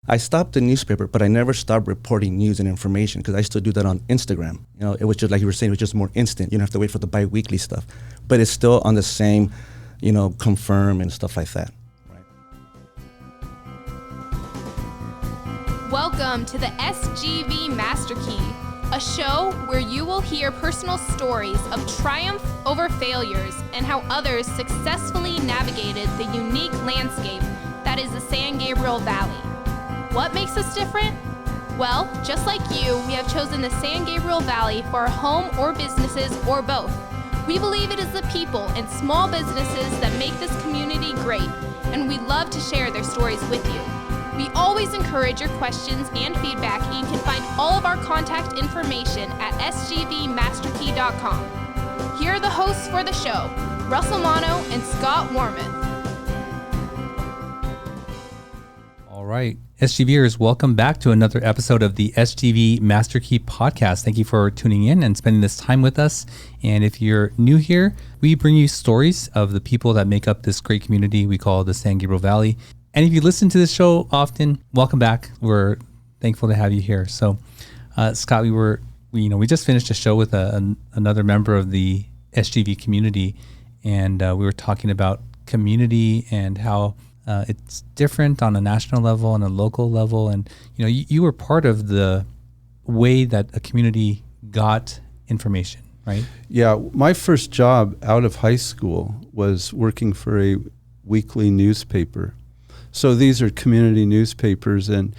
I stopped the newspaper, but I never stopped reporting news and information because I still do that on Instagram. It was just like you were saying, it was just more instant. You don't have to wait for the bi-weekly stuff, but it's still on the same, confirm and stuff like that. Welcome to the SGV Master Key, a show where you will hear personal stories of triumph over failures and how others successfully navigated the unique landscape that is the San Gabriel Valley. What makes us different? Well, just like you, we have chosen the San Gabriel Valley for our home or businesses or both. We believe it is the people and small businesses that make this community great, and we love to share their stories with you. We always encourage your questions and feedback, and you can find all of our contact information at sgvmasterkey.com. Here are the hosts for the show, Russell Mono and Scott Warmoth. All right, SGVers, welcome back to another episode of the SGV Master Key podcast. Thank you for tuning in and spending this time with us. And if you're new here, we bring you stories of the people that make up this great community we call the San Gabriel Valley. And if you listen to this show often, welcome back. We're thankful to have you here. So, Scott, we just finished a show with another member of the SGV community, and we were talking about community and how it's different on a national level and a local level. And you were part of the way that a community got information, right? Yeah, my first job out of high school was working for a weekly newspaper. So these are community newspapers, and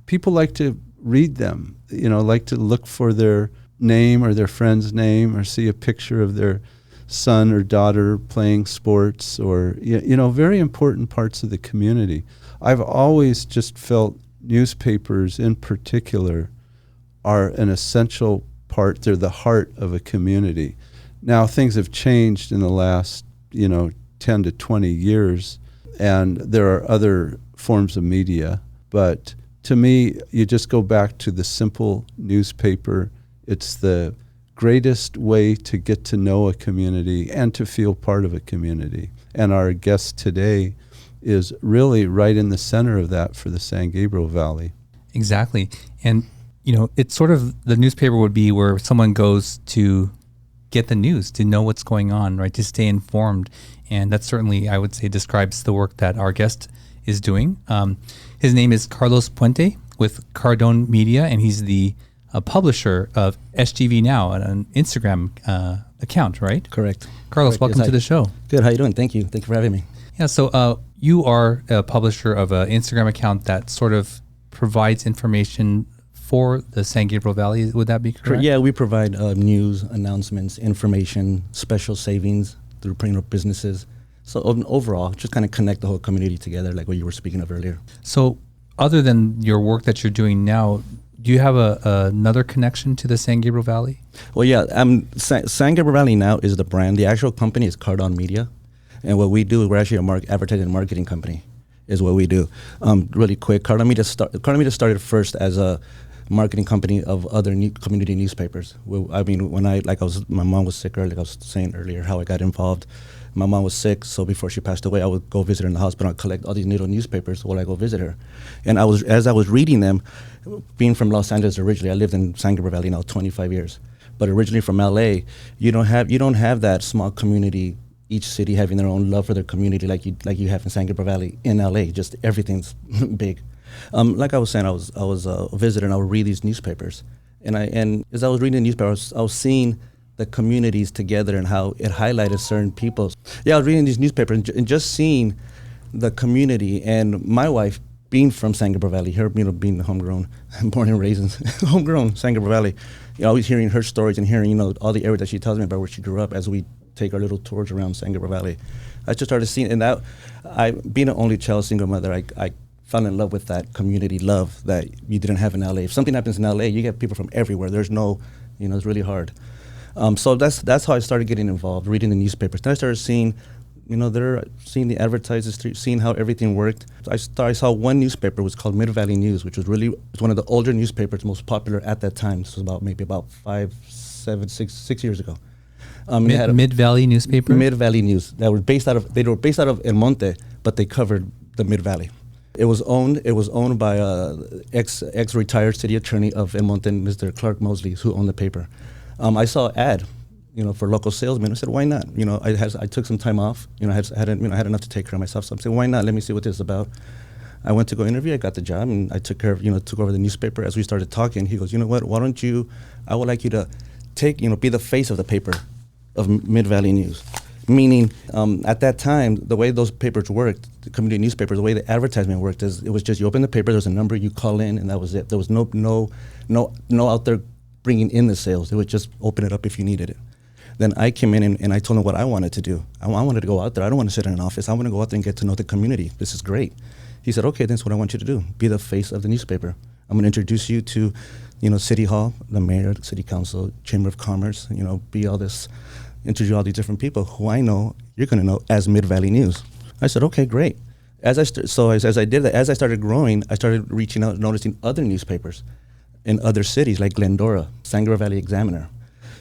people like to read them, like to look for their name or their friend's name or see a picture of their son or daughter playing sports or, very important parts of the community. I've always just felt newspapers in particular are an essential part. They're the heart of a community. Now, things have changed in the last, 10 to 20 years, and there are other forms of media. But to me, you just go back to the simple newspaper. It's the greatest way to get to know a community and to feel part of a community. And our guest today is really right in the center of that for the San Gabriel Valley. Exactly. And, it's sort of the newspaper would be where someone goes to get the news, to know what's going on, right, to stay informed. And that certainly, I would say, describes the work that our guest is doing. His name is Carlos Puente with CARDON Media, and he's the publisher of SGV Now, an Instagram account, right? Correct. Carlos, welcome to the show. Good. How you doing? Thank you. Thank you for having me. Yeah. So you are a publisher of an Instagram account that sort of provides information for the San Gabriel Valley. Would that be correct? Yeah, we provide news, announcements, information, special savings through businesses. So overall, just kind of connect the whole community together, like what you were speaking of earlier. So other than your work that you're doing now, do you have another connection to the San Gabriel Valley? Well, yeah, San Gabriel Valley Now is the brand. The actual company is CARDON Media. And what we do is we're actually a advertising and marketing company is what we do. Really quick, CARDON Media started first as a marketing company of other community newspapers. My mom was sick earlier, like I was saying earlier, how I got involved. My mom was sick, so before she passed away, I would go visit her in the hospital and collect all these little newspapers while I go visit her. And as I was reading them, being from Los Angeles originally, I lived in San Gabriel Valley now 25 years. But originally from LA, you don't have that small community, each city having their own love for their community like you have in San Gabriel Valley in LA. Just everything's big. Like I was saying, I was a visitor and I would read these newspapers. And as I was reading the newspapers, I was seeing the communities together and how it highlighted certain people. Yeah, I was reading these newspapers and just seeing the community. And my wife, being from San Gabriel Valley, her being homegrown, born and raised in homegrown San Gabriel Valley, always hearing her stories and hearing all the area that she tells me about where she grew up as we take our little tours around San Gabriel Valley. I just started seeing, and that being an only child, single mother, I fell in love with that community love that you didn't have in LA. If something happens in LA, you get people from everywhere. There's no, it's really hard. So that's how I started getting involved, reading the newspapers. Then I started seeing, seeing the advertisers, seeing how everything worked. I saw one newspaper was called Mid Valley News, which was it's one of the older newspapers, most popular at that time. This was about 6 years ago. Mid Valley newspaper. Mid Valley News. They were based out of El Monte, but they covered the Mid Valley. It was owned by ex retired city attorney of El Monte, Mr. Clark Mosley, who owned the paper. I saw an ad, for local salesmen. I said, why not? I took some time off. I had enough to take care of myself. So I'm saying, why not? Let me see what this is about. I went to go interview. I got the job, and I took over the newspaper. As we started talking, he goes, you know what? Why don't you? I would like you to be the face of the paper, of Mid Valley News. Meaning, at that time, the way those papers worked, the community newspapers, the way the advertisement worked is it was just you open the paper, there's a number, you call in, and that was it. There was no out there bringing in the sales. They would just open it up if you needed it. Then I came in and I told them what I wanted to do. I wanted to go out there. I don't want to sit in an office. I want to go out there and get to know the community. This is great. He said, okay, that's what I want you to do. Be the face of the newspaper. I'm going to introduce you to, City Hall, the mayor, the city council, Chamber of Commerce, be all this, introduce all these different people who I know you're going to know as Mid Valley News. I said, okay, great. As I did that, as I started growing, I started reaching out, noticing other newspapers in other cities like Glendora, San Gabriel Valley Examiner.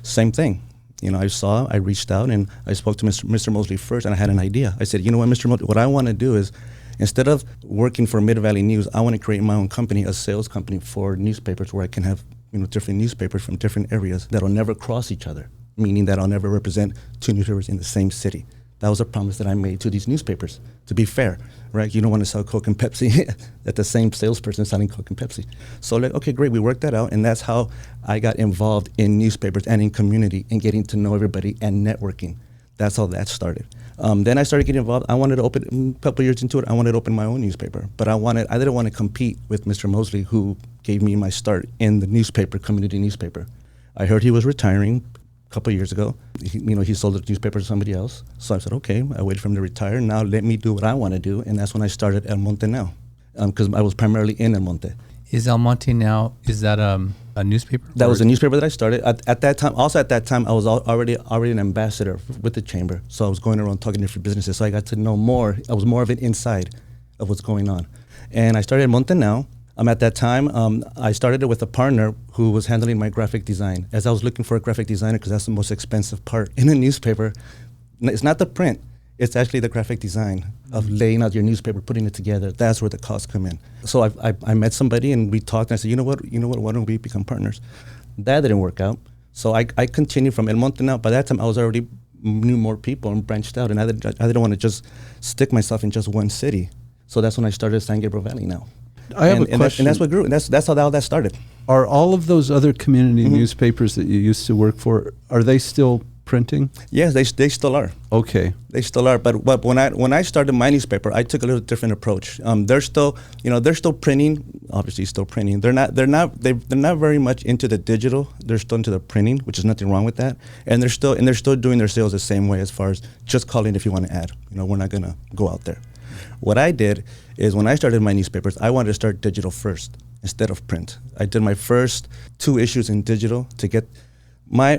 Same thing. I reached out and I spoke to Mr. Mosley first, and I had an idea. I said, you know what, Mr. Mosley, what I want to do is, instead of working for Mid Valley News, I want to create my own company, a sales company for newspapers where I can have different newspapers from different areas that'll never cross each other, meaning that I'll never represent two newspapers in the same city. That was a promise that I made to these newspapers, to be fair, right? You don't want to sell Coke and Pepsi at the same salesperson selling Coke and Pepsi. So okay, great, we worked that out, and that's how I got involved in newspapers and in community and getting to know everybody and networking. That's how that started. Then I started getting involved. I wanted to open, a couple years into it, I wanted to open my own newspaper, but I didn't want to compete with Mr. Mosley, who gave me my start in the newspaper, community newspaper. I heard he was retiring a couple years ago. He sold the newspaper to somebody else. So I said, okay, I waited for him to retire. Now let me do what I want to do, and that's when I started El Monte now, because I was primarily in El Monte. Is El Monte now, is that a newspaper? That was a newspaper that I started. At that time, I was already an ambassador with the chamber. So I was going around talking to different businesses. So I got to know more. I was more of an inside of what's going on. And I started El Monte now. At that time, I started it with a partner who was handling my graphic design. As I was looking for a graphic designer, because that's the most expensive part in a newspaper. It's not the print. It's actually the graphic design of laying out your newspaper, putting it together. That's where the costs come in. So I met somebody and we talked, and I said, you know what, why don't we become partners? That didn't work out. So I continued from El Monte now. By that time, I was already knew more people and branched out, and I didn't want to just stick myself in just one city. So that's when I started San Gabriel Valley now. I have a question. And that's what grew. That's how that started. Are all of those other community newspapers that you used to work for, are they still printing? Yes, they still are. Okay. They still are. But when I started my newspaper, I took a little different approach. They're still printing. Obviously, still printing. They're not very much into the digital. They're still into the printing, which is nothing wrong with that. And they're still doing their sales the same way, as far as just calling if you want to add. We're not gonna go out there. What I did is, when I started my newspapers, I wanted to start digital first instead of print. I did my first 2 issues in digital to get my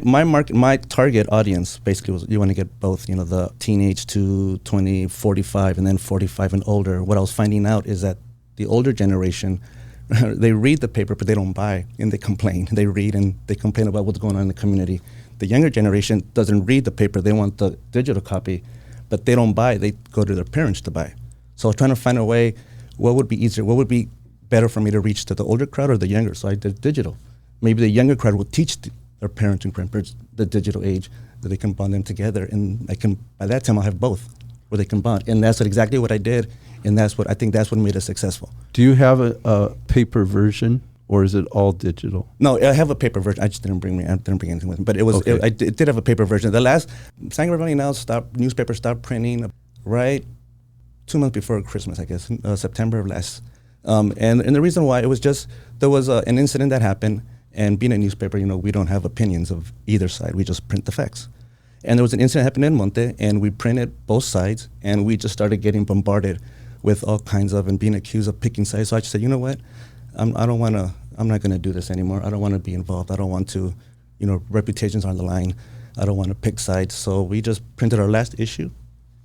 target audience. Basically, was you want to get both, the teenage to 20, 45, and then 45 and older. What I was finding out is that the older generation, they read the paper, but they don't buy, and they complain. They read and they complain about what's going on in the community. The younger generation doesn't read the paper. They want the digital copy, but they don't buy. They go to their parents to buy. So I was trying to find a way, what would be easier, what would be better for me to reach to the older crowd or the younger? So I did digital. Maybe the younger crowd will teach their parents and grandparents the digital age, that they can bond them together. And by that time I'll have both, where they can bond. And that's exactly what I did. And I think that's what made us successful. Do you have a paper version, or is it all digital? No, I have a paper version. I just didn't bring anything with me. But it did have a paper version. The last, San Gabriel Valley now newspaper stopped printing, right? 2 months before Christmas, I guess, September of last. And the reason why, it was just, there was an incident that happened, and being a newspaper, we don't have opinions of either side. We just print the facts. And there was an incident happening in Monte, and we printed both sides, and we just started getting bombarded with all kinds of, and being accused of picking sides. So I just said, you know what, I'm not going to do this anymore. I don't want to be involved. I don't want to, reputations are on the line. I don't want to pick sides. So we just printed our last issue,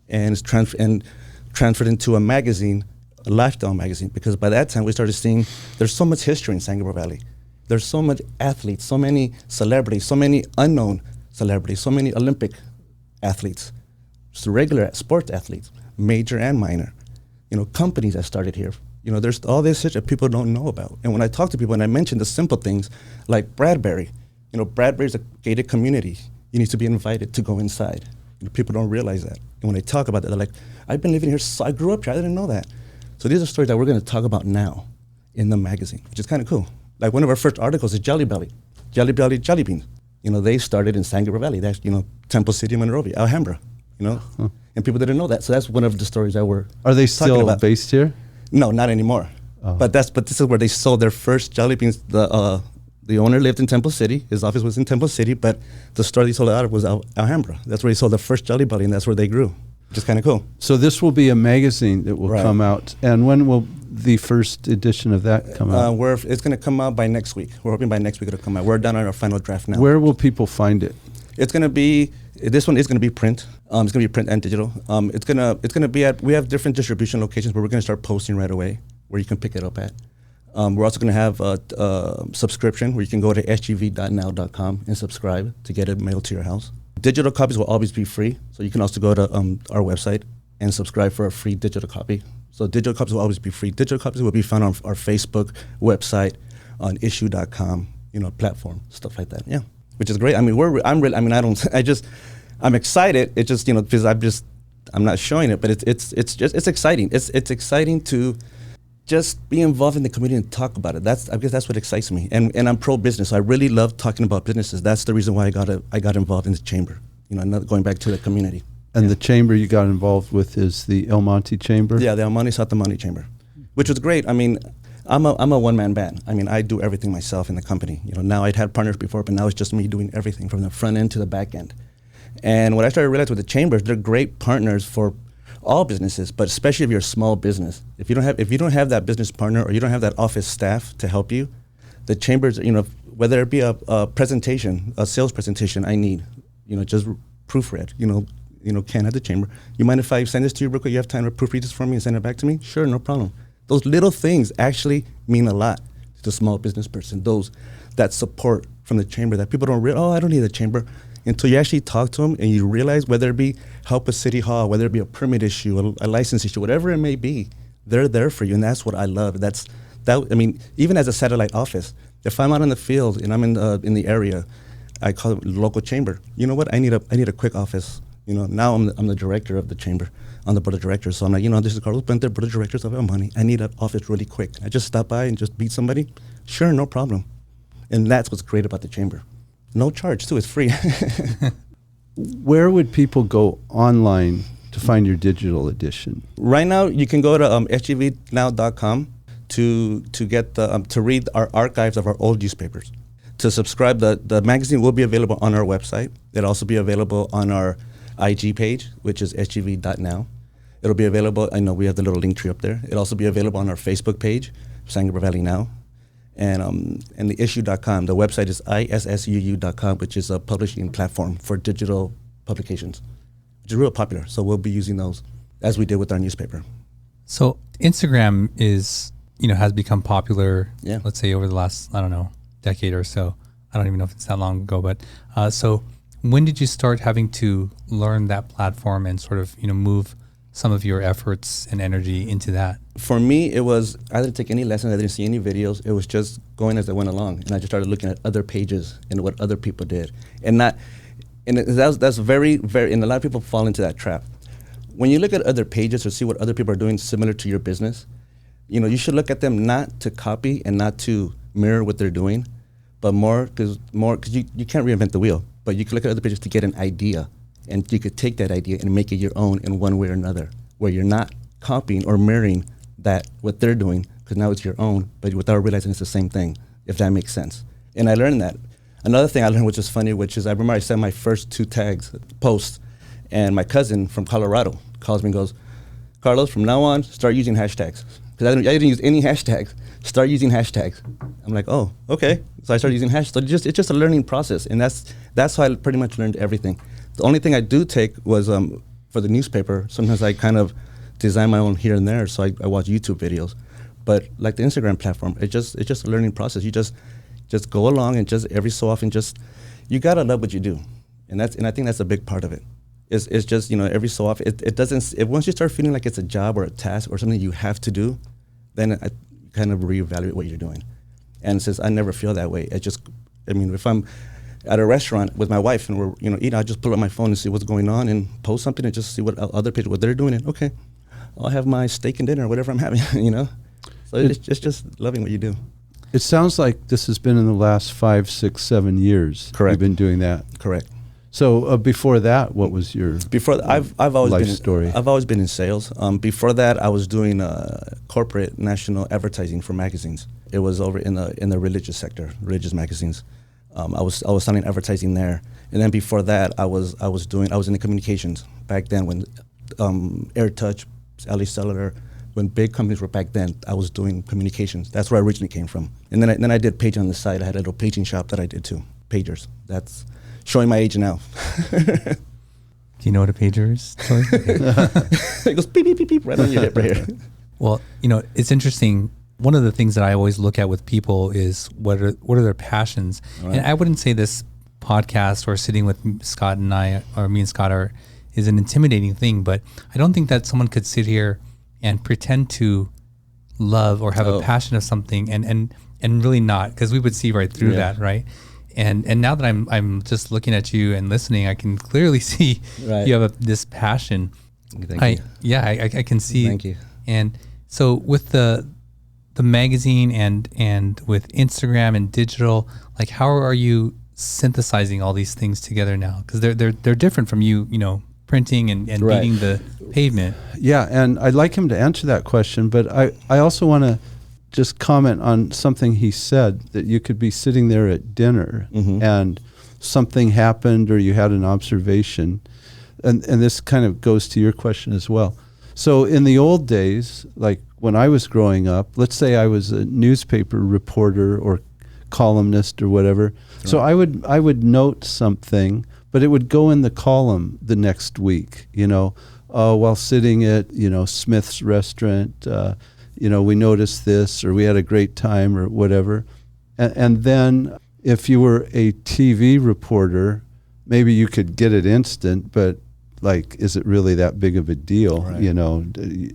and it's transferred into a magazine, a lifestyle magazine, because by that time we started seeing there's so much history in San Gabriel Valley. There's so much athletes, so many celebrities, so many unknown celebrities, so many Olympic athletes, just regular sports athletes, major and minor. Companies that started here, There's all this shit that people don't know about. And when I talk to people and I mention the simple things like Bradbury, Bradbury's a gated community. You need to be invited to go inside. People don't realize that. And when they talk about that, they're like, I've been living here, so I grew up here, I didn't know that. So these are stories that we're going to talk about now in the magazine, which is kind of cool. Like one of our first articles is Jelly Belly Jelly Beans. They started in San Gabriel Valley. That's, Temple City, Monrovia, Alhambra, and people didn't know that. So that's one of the stories that we're Are they talking still about. based here? No, not anymore. Oh. But this is where they sold their first jelly beans. The owner lived in Temple City. His office was in Temple City, but the store they sold it out of was Alhambra. That's where he sold the first Jelly Belly, and that's where they grew, which is kind of cool. So this will be a magazine that will come out. And when will the first edition of that come out? It's going to come out by next week. We're hoping by next week it'll come out. We're done on our final draft now. Where will people find it? It's going to be, this one is going to be print. It's going to be print and digital. It's going to be we have different distribution locations where we're going to start posting right away, where you can pick it up at. We're also going to have a subscription where you can go to sgv.now.com and subscribe to get it mailed to your house. Digital copies will always be free, so you can also go to our website and subscribe for a free digital copy. So digital copies will always be free. Digital copies will be found on our Facebook website, on issue.com, platform, stuff like that. Yeah, which is great. I mean, I'm excited. It just, because I'm not showing it, but it's exciting. It's exciting to just be involved in the community and talk about it. I guess that's what excites me. And I'm pro-business. So I really love talking about businesses. That's the reason why I got involved in the chamber. Not going back to the community. And the chamber you got involved with is the El Monte Chamber? Yeah, the El Monte South El Monte Chamber, which was great. I mean, I'm a one-man band. I mean, I do everything myself in the company. Now I'd had partners before, but now it's just me doing everything from the front end to the back end. And what I started to realize with the chambers, they're great partners for all businesses, but especially if you're a small business. If you don't have that business partner or you don't have that office staff to help you, the chambers, whether it be a presentation, a sales presentation, I need, just proofread, Ken at the chamber. You mind if I send this to you real quick? You have time to proofread this for me and send it back to me? Sure, no problem. Those little things actually mean a lot to the small business person. That support from the chamber that people don't realize, I don't need a chamber. Until you actually talk to them and you realize, whether it be help a city hall, whether it be a permit issue, a license issue, whatever it may be, they're there for you, and that's what I love. Even as a satellite office, if I'm out in the field and I'm in the area, I call it local chamber. You know what? I need a quick office. Now I'm the director of the chamber, on the board of directors. So I'm like, this is Carlos Puente, board of directors of El Monte. I need an office really quick. I just stop by and just beat somebody. Sure, no problem. And that's what's great about the chamber. No charge, too. It's free. Where would people go online to find your digital edition? Right now, you can go to sgvnow.com to get to read our archives of our old newspapers. To subscribe, the magazine will be available on our website. It'll also be available on our IG page, which is sgv.now. It'll be available. I know we have the little link tree up there. It'll also be available on our Facebook page, San Gabriel Valley Now. And the issue.com, the website is issuu.com, which is a publishing platform for digital publications, which is real popular. So we'll be using those as we did with our newspaper. So Instagram has become popular, Yeah. let's say over the last, decade or so. I don't even know if it's that long ago, but so when did you start having to learn that platform and sort of, move some of your efforts and energy into that? For me, it was, I didn't take any lessons, I didn't see any videos. It was just going as I went along. And I just started looking at other pages and what other people did. That's very, very, and a lot of people fall into that trap. When you look at other pages or see what other people are doing similar to your business, you should look at them not to copy and not to mirror what they're doing, but more because you can't reinvent the wheel. But you can look at other pages to get an idea, and you could take that idea and make it your own in one way or another, where you're not copying or mirroring what they're doing, because now it's your own, but without realizing it's the same thing, if that makes sense. And I learned that. Another thing I learned, which is funny, which is I remember I sent my first 2 posts, and my cousin from Colorado calls me and goes, Carlos, from now on, start using hashtags. Because I didn't use any hashtags. Start using hashtags. I'm like, oh, okay. So I started using hashtags. So it's just a learning process, and that's how I pretty much learned everything. The only thing I do take was for the newspaper, sometimes I kind of design my own here and there, so I watch YouTube videos. But like the Instagram platform, it's just a learning process. You just go along and just every so often you gotta love what you do, and I think that's a big part of it. It's just every so often it doesn't. Once you start feeling like it's a job or a task or something you have to do, then I kind of reevaluate what you're doing. And since I never feel that way, if I'm at a restaurant with my wife and we're eating, I just pull up my phone and see what's going on and post something and just see what other people what they're doing. And okay, I'll have my steak and dinner or whatever I'm having. So it's just loving what you do. It sounds like this has been in the last 5, 6, 7 years. Correct. You've been doing that. Correct. So before that, what was your I've always life been story? I've always been in sales. Before that, I was doing corporate national advertising for magazines. It was over in the religious sector, religious magazines. I was selling advertising there, and then before that, I was in the communications back then when AirTouch, LA Cellular, when big companies were back then. I was doing communications. That's where I originally came from. And then I did page on the side. I had a little paging shop that I did too. Pagers. That's showing my age now. Do you know what a pager is? It goes beep, beep, beep, beep, right on your hip right here. Well, it's interesting. One of the things that I always look at with people is what are their passions. Right. And I wouldn't say this podcast or sitting with Scott and I, or me and Scott, is an intimidating thing, but I don't think that someone could sit here and pretend to love or have a passion of something and really not, because we would see right through that, right? And now that I'm just looking at you and listening, I can clearly see you have this passion. Thank you. I can see. Thank you. And so with the magazine and with Instagram and digital, like how are you synthesizing all these things together now? Because they're different from you printing and beating the pavement. Yeah, and I'd like him to answer that question, but I also want to just comment on something he said, that you could be sitting there at dinner and something happened or you had an observation, and this kind of goes to your question as well. So in the old days, like when I was growing up, let's say I was a newspaper reporter or columnist or whatever, right. So I would note something, but it would go in the column the next week, while sitting at, Smith's restaurant, we noticed this, or we had a great time, or whatever. And then if you were a TV reporter, maybe you could get it instant, but like, is it really that big of a deal? Right.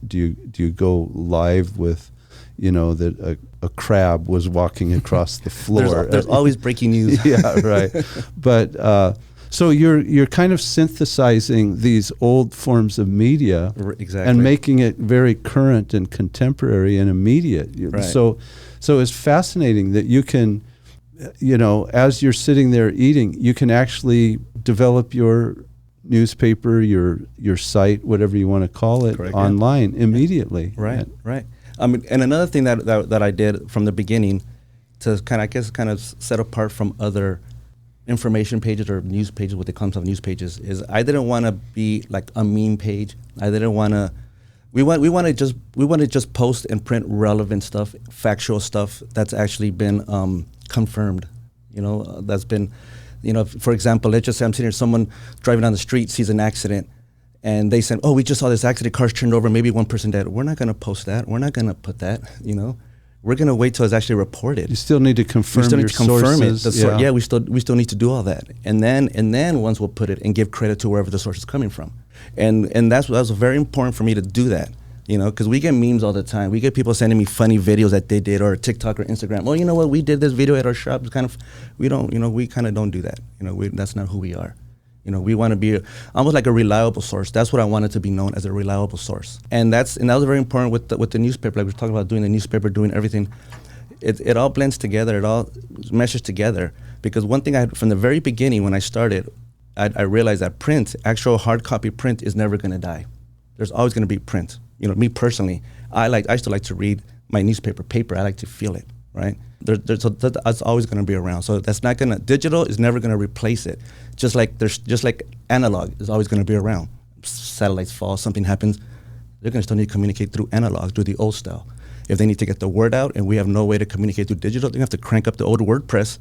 Do you go live with, that a crab was walking across the floor? There's always breaking news. Yeah, right. But so you're kind of synthesizing these old forms of media, exactly, and making it very current and contemporary and immediate. Right. So it's fascinating that you can, as you're sitting there eating, you can actually develop your newspaper, your site, whatever you want to call it, correct, online immediately. Right, right. And another thing that I did from the beginning to kind of set apart from other information pages or news pages, what they call themselves news pages, is I didn't want to be like a meme page. I didn't want to. We want to just post and print relevant stuff, factual stuff that's actually been confirmed. That's been, for example, let's just say I'm sitting here, someone driving down the street sees an accident, and they said, "Oh, we just saw this accident, cars turned over, maybe one person dead." We're not going to post that. We're not going to put that. We're going to wait till it's actually reported. You still need to confirm your sources. Yeah, we still need to do all that, and then once we'll put it and give credit to wherever the source is coming from, and that was very important for me to do that. Because we get memes all the time. We get people sending me funny videos that they did, or TikTok or Instagram. Oh, you know what? We did this video at our shop. It's kind of, we kind of don't do that. That's not who we are. We want to be almost like a reliable source. That's what I wanted to be known as, a reliable source. And that was very important with the newspaper. Like we were talking about doing the newspaper, doing everything. It all blends together. It all meshes together. Because one thing from the very beginning when I started, I realized that print, actual hard copy print, is never going to die. There's always going to be print. Me personally, I still like to read my newspaper paper. I like to feel it, right? That's always going to be around. So digital is never going to replace it. Just like analog is always going to be around. Satellites fall, something happens, they're going to still need to communicate through analog, through the old style. If they need to get the word out and we have no way to communicate through digital, they have to crank up the old WordPress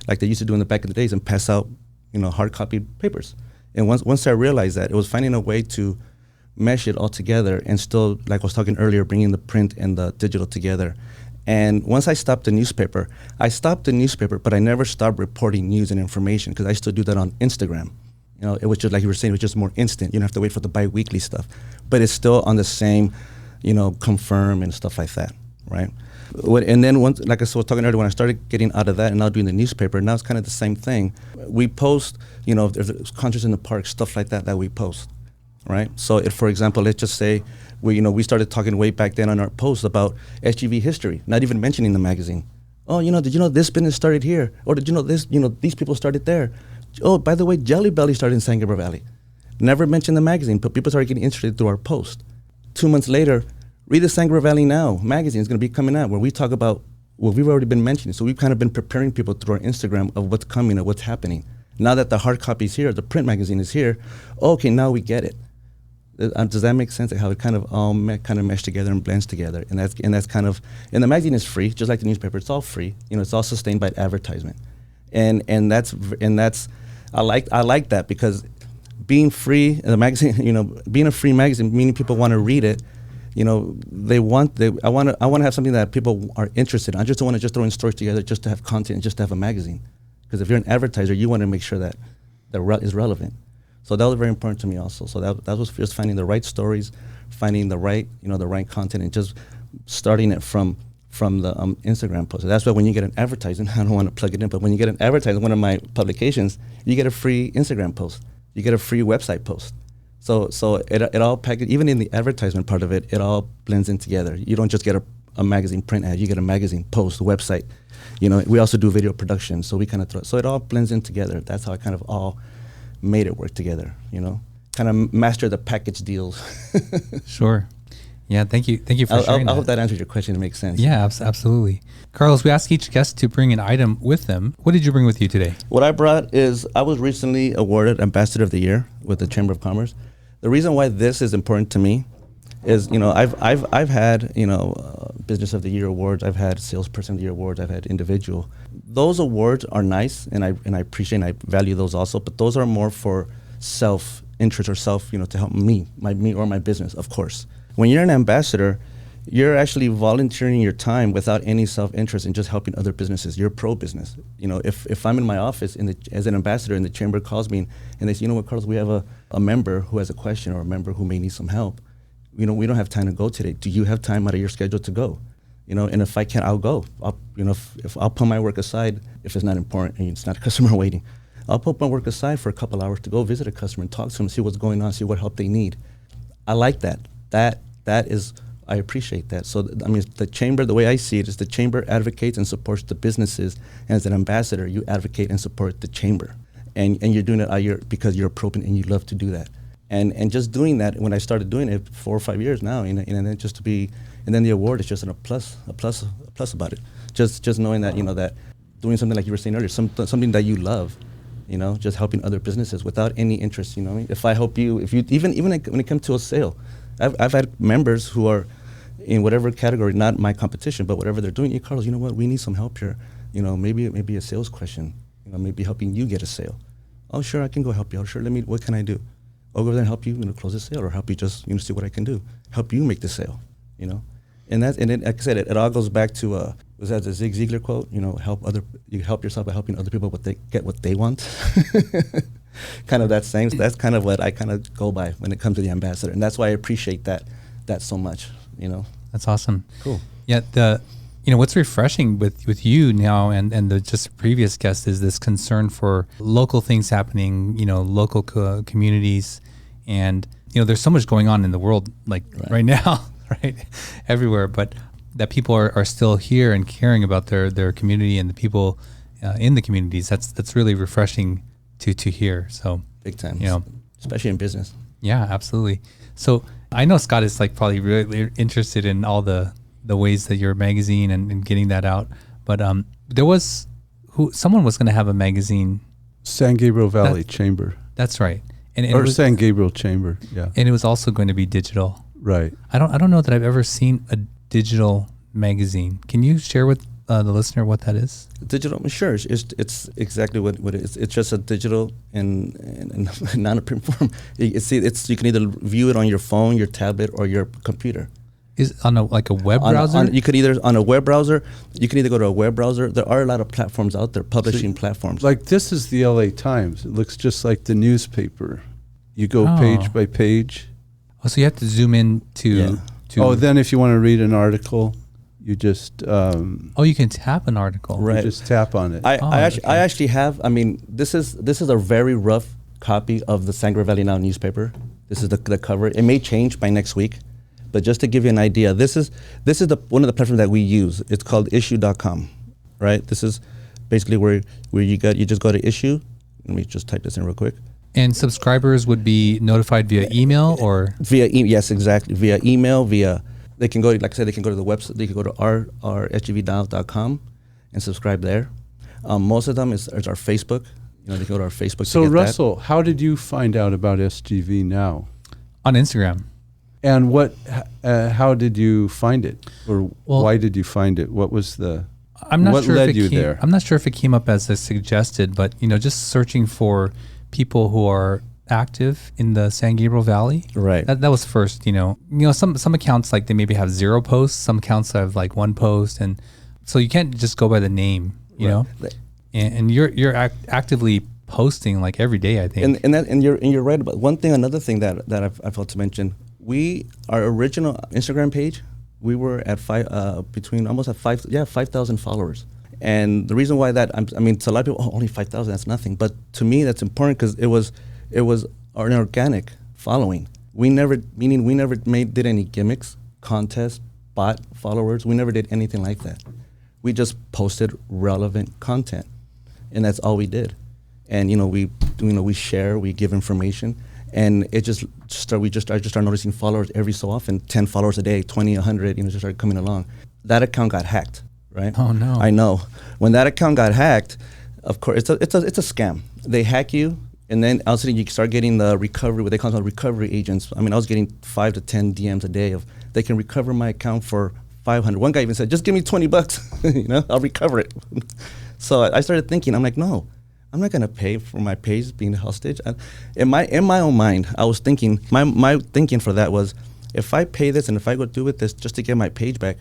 like they used to do in the back of the days and pass out, hard copy papers. And once I realized that, it was finding a way to mesh it all together and still, like I was talking earlier, bringing the print and the digital together. And once I stopped the newspaper, but I never stopped reporting news and information, because I still do that on Instagram. It was just like you were saying, it was just more instant. You don't have to wait for the bi-weekly stuff, but it's still on the same, confirm and stuff like that. right? And then once, like I was talking earlier, when I started getting out of that and now doing the newspaper, now it's kind of the same thing. We post, if there's concerts in the park, stuff like that we post, right? So if, for example, let's just say we started talking way back then on our posts about SGV history, not even mentioning the magazine. Oh, did you know this business started here? Or did you know this, these people started there? Oh, by the way, Jelly Belly started in San Gabriel Valley. Never mentioned the magazine, but people started getting interested through our post. 2 months later, read the San Gabriel Valley Now magazine is going to be coming out where we talk about what we've already been mentioning. So we've kind of been preparing people through our Instagram of what's coming, of what's happening. Now that the hard copy is here, the print magazine is here, okay, now we get it. Does that make sense? Like how it kind of all kind of meshed together and blends together, and that's kind of, and the magazine is free, just like the newspaper. It's all free. It's all sustained by advertisement, and that's I like that because being free, the magazine, being a free magazine, meaning people want to read it. I want to have something that people are interested in. I just don't want to just throw in stories together just to have content, just to have a magazine. Because if you're an advertiser, you want to make sure that is relevant. So that was very important to me also. So that was just finding the right stories, finding the right, the right content, and just starting it from the Instagram post. So that's why when you get an advertising, I don't want to plug it in, but when you get an advertising, one of my publications, you get a free Instagram post. You get a free website post. So it all packaged, even in the advertisement part of it, it all blends in together. You don't just get a magazine print ad, you get a magazine post, website. We also do video production, so we kind of so it all blends in together. That's how I kind of all made it work together, kind of master the package deals. Sure. Yeah, thank you for sharing I hope that answers your question. It makes sense. Yeah, absolutely. Carlos, we ask each guest to bring an item with them. What did you bring with you today? What I brought is, I was recently awarded Ambassador of the Year with the Chamber of Commerce. The reason why this is important to me is, I've had, Business of the Year awards, I've had Salesperson of the Year awards, I've had individual. Those awards are nice, and I appreciate and I value those also, but those are more for self-interest or to help me or my business, of course. When you're an ambassador, you're actually volunteering your time without any self-interest in just helping other businesses. You're pro-business. If I'm in my office as an ambassador and the chamber calls me and they say, what, Carlos, we have a member who has a question or a member who may need some help. We don't have time to go today. Do you have time out of your schedule to go? And if I can, I'll go. If I'll put my work aside, if it's not important and it's not a customer waiting, I'll put my work aside for a couple hours to go visit a customer and talk to them, see what's going on, see what help they need. I like that. That is, I appreciate that. So, the chamber, the way I see it is the chamber advocates and supports the businesses. And as an ambassador, you advocate and support the chamber. And you're doing it because you're appropriate and you love to do that. And just doing that, when I started doing it 4 or 5 years now, and then just to be, and then the award is just a plus about it. Just knowing that, that doing something like you were saying earlier, something that you love, just helping other businesses without any interest, If I help you, even when it comes to a sale, I've had members who are in whatever category, not my competition, but whatever they're doing. Hey, Carlos, you know what? We need some help here. Maybe a sales question. Maybe helping you get a sale. Oh, sure, I can go help you. Oh, sure, what can I do? I'll go there and help you, close the sale, or help you just, see what I can do. Help you make the sale, And then, like I said, it all goes back to was that the Zig Ziglar quote? You help yourself by helping other people get what they want. Kind of that saying. So that's kind of what I kind of go by when it comes to the ambassador, and that's why I appreciate that so much. That's awesome. Cool. Yeah. What's refreshing with you now and the just previous guest is this concern for local things happening. Local communities, and there's so much going on in the world right now, right, everywhere. But that people are still here and caring about their community and the people in the communities. That's really refreshing to hear. So big time, especially in business. Yeah, absolutely. So I know Scott is probably really interested in all the ways that your magazine and getting that out. But there was someone was going to have a magazine. San Gabriel Valley Chamber. That's right. Or San Gabriel Chamber. Yeah. And it was also going to be digital. Right. I don't know that I've ever seen a digital magazine. Can you share with the listener what that is? Digital, sure. It's exactly what it is. It's just a digital and not a print form. You can either view it on your phone, your tablet, or your computer. Is on a web browser? You could either on a web browser. You can either go to a web browser. There are a lot of platforms out there, publishing platforms. Like this is the LA Times. It looks just like the newspaper. You go page by page. Oh, so you have to zoom in to. Then if you want to read an article, You just You can tap an article. Right. you just tap on it. I actually have. I mean, this is a very rough copy of the San Gabriel Valley Now newspaper. This is the cover. It may change by next week, but just to give you an idea, this is one of the platforms that we use. It's called issue.com, right? This is basically where you just go to issue. Let me just type this in real quick. And subscribers would be notified via email or yes, exactly, via email, they can go, like I said, they can go to the website, they can go to rsgvnow.com and subscribe there. Most of them is our Facebook. They go to our Facebook. So to get Russell, how did you find out about SGV Now? on Instagram. And how did you find it? Or why did you find it? What was I'm not what sure led if it you came, there? I'm not sure if it came up as a suggested, but just searching for people who are active in the San Gabriel Valley. Right. That was first. Some accounts, like, they maybe have 0 posts. Some accounts have like 1 post, and so you can't just go by the name. You Right. know, and you're actively posting like every day, I think. And you're right about one thing. Another thing that I felt to mention. Our original Instagram page, we were at 5,000 followers. And the reason why that, to a lot of people, only 5,000, that's nothing. But to me, that's important because it was an organic following. We never did any gimmicks, contests, bot followers. We never did anything like that. We just posted relevant content, and that's all we did. And we share, we give information, and I just started noticing followers every so often, 10 followers a day, 20, 100, just started coming along. That account got hacked, right? Oh no! I know. When that account got hacked, of course, it's a scam. They hack you, and then all of a sudden you start getting the recovery, what they call recovery agents. I was getting 5 to 10 DMs a day of they can recover my account for $500. One guy even said, "Just give me $20, I'll recover it." So I started thinking, I'm like, no, I'm not gonna pay for my page being hostage. In my own mind, I was thinking, my thinking for that was, if I pay this and if I go do with this just to get my page back,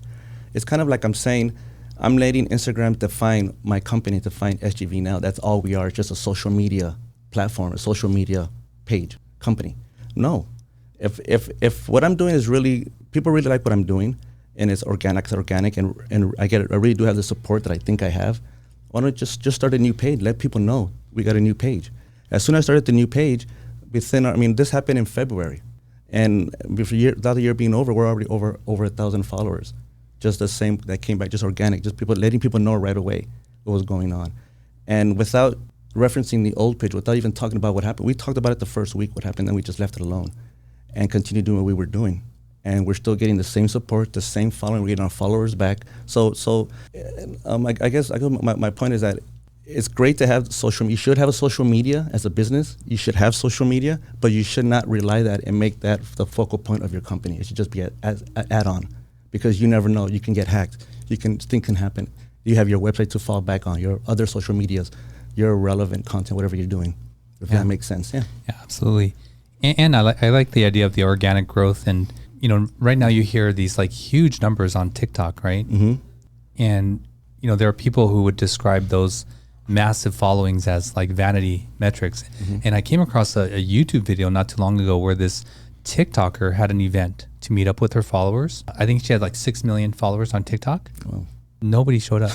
it's kind of like I'm saying, I'm letting Instagram define my company, define SGV Now. That's all we are, just a social media platform, a social media page company. No, if what I'm doing is really, people really like what I'm doing, and it's organic, and I really do have the support that I think I have. Why don't I just start a new page? Let people know we got a new page. As soon as I started the new page, this happened in February, and without the year being over, we're already over 1,000 followers. Just the same that came back, just organic, just letting people know right away what was going on, and without referencing the old page, without even talking about what happened. We talked about it the first week, what happened, then we just left it alone, and continued doing what we were doing. And we're still getting the same support, the same following. We're getting our followers back. I guess my point is that it's great to have social. You should have a social media as a business. You should have social media, but you should not rely that and make that the focal point of your company. It should just be an add-on, because you never know. You can get hacked. Things can happen. You have your website to fall back on, your other social medias, your relevant content, whatever you're doing. If that makes sense, yeah. Yeah, absolutely. And I like the idea of the organic growth. And right now you hear these like huge numbers on TikTok, right? Mm-hmm. And there are people who would describe those massive followings as like vanity metrics. Mm-hmm. And I came across a YouTube video not too long ago where this TikToker had an event to meet up with her followers. I think she had like 6 million followers on TikTok. Wow. Nobody showed up.